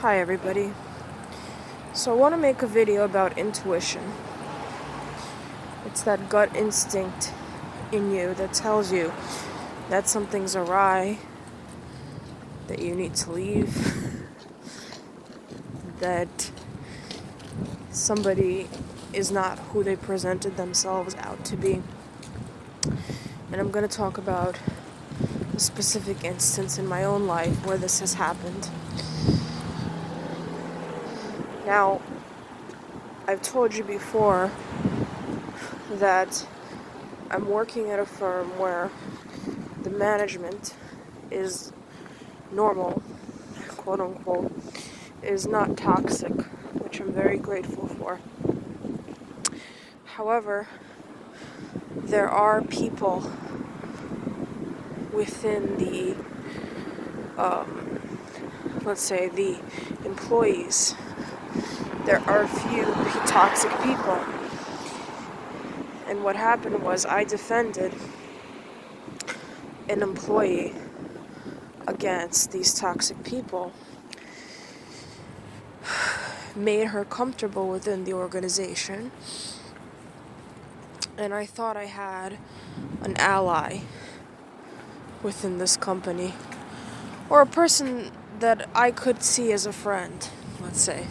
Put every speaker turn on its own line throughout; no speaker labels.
Hi everybody. So I want to make a video about intuition. It's that gut instinct in you that tells you that something's awry, that you need to leave, that somebody is not who they presented themselves out to be. And I'm going to talk about a specific instance in my own life where this has happened. Now, I've told you before that I'm working at a firm where the management is normal, quote unquote, is not toxic, which I'm very grateful for. However, there are people within the, let's say, the employees. There are a few toxic people. And what happened was I defended an employee against these toxic people, made her comfortable within the organization, and I thought I had an ally within this company, or a person that I could see as a friend, let's say.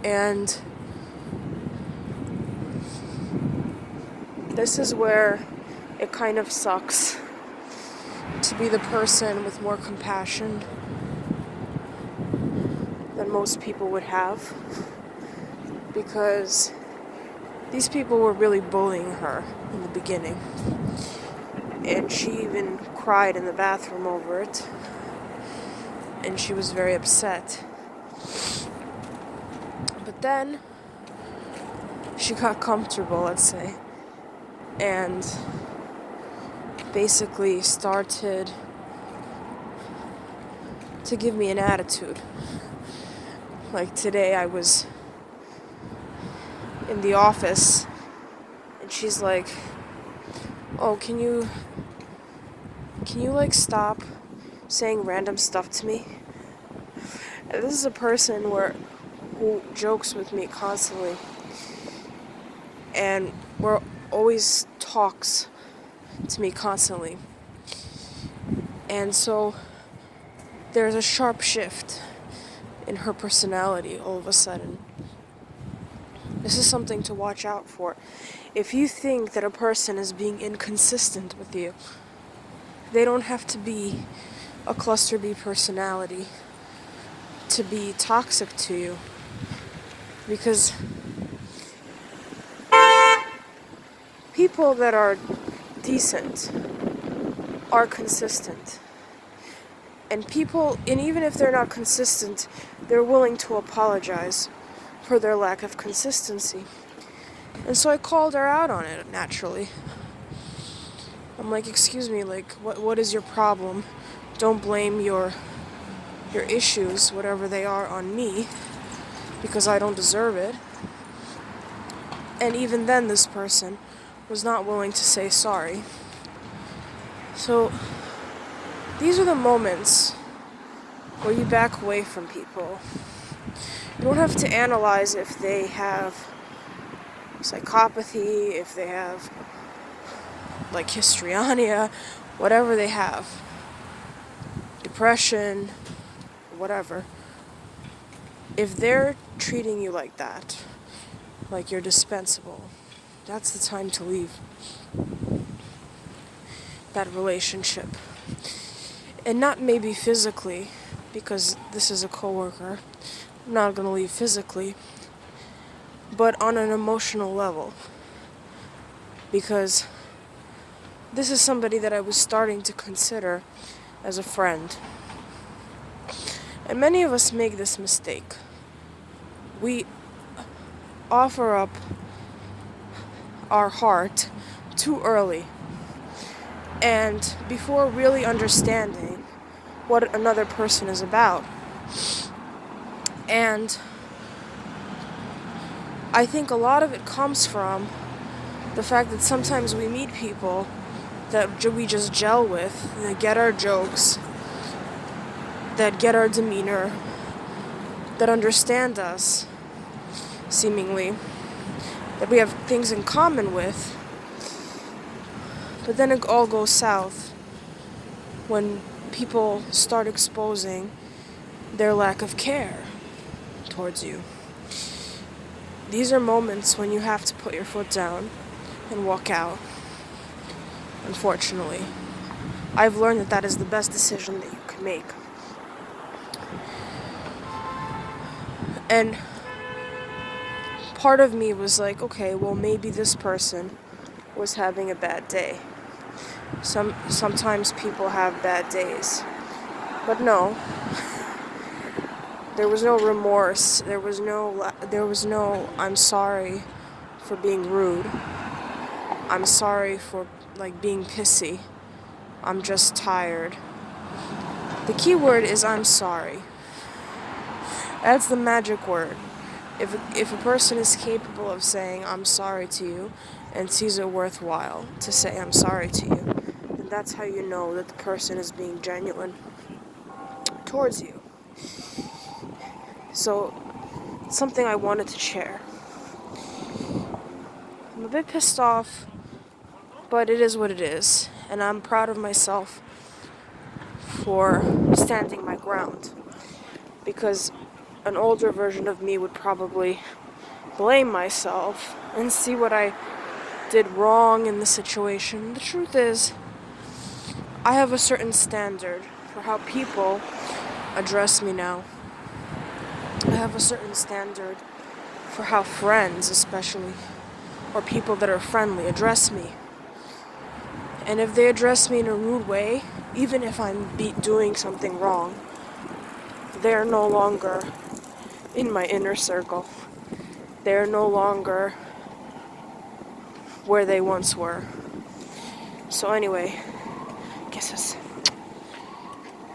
And this is where it kind of sucks to be the person with more compassion than most people would have, because these people were really bullying her in the beginning, and she even cried in the bathroom over it, and she was very upset. But then she got comfortable, let's say, and basically started to give me an attitude. Like today I was in the office and she's like, "Oh, can you like stop saying random stuff to me?" And this is a person who jokes with me constantly, and always talks to me constantly. And so there's a sharp shift in her personality all of a sudden. This is something to watch out for. If you think that a person is being inconsistent with you, they don't have to be a cluster B personality to be toxic to you, because people that are decent are consistent. And even if they're not consistent, they're willing to apologize for their lack of consistency. And so I called her out on it, naturally. I'm like, "Excuse me, like, what is your problem? Don't blame your issues, whatever they are, on me, because I don't deserve it." And even then, this person was not willing to say sorry. So these are the moments where you back away from people. You don't have to analyze if they have psychopathy, if they have like histrionic, whatever they have, depression, whatever. If they're treating you like that, like you're dispensable, that's the time to leave that relationship. And not maybe physically, because this is a coworker. I'm not going to leave physically, but on an emotional level, because this is somebody that I was starting to consider as a friend. And many of us make this mistake. We offer up our heart too early, and before really understanding what another person is about. And I think a lot of it comes from the fact that sometimes we meet people that we just gel with, and they get our jokes, that get our demeanor, that understand us, seemingly, that we have things in common with. But then it all goes south when people start exposing their lack of care towards you. These are moments when you have to put your foot down and walk out. Unfortunately, I've learned that that is the best decision that you can make. And part of me was like, okay, well, maybe this person was having a bad day. Sometimes people have bad days. But no, there was no remorse. There was no I'm sorry for being rude. I'm sorry for being pissy. I'm just tired. The key word is I'm sorry. That's the magic word. If a person is capable of saying I'm sorry to you and sees it worthwhile to say I'm sorry to you, then that's how you know that the person is being genuine towards you. So, something I wanted to share. I'm a bit pissed off, but it is what it is, and I'm proud of myself for standing my ground, because an older version of me would probably blame myself and see what I did wrong in the situation. The truth is, I have a certain standard for how people address me now. I have a certain standard for how friends, especially, or people that are friendly, address me. And if they address me in a rude way, even if I'm doing something wrong, they're no longer in my inner circle. They're no longer where they once were. So anyway, kisses.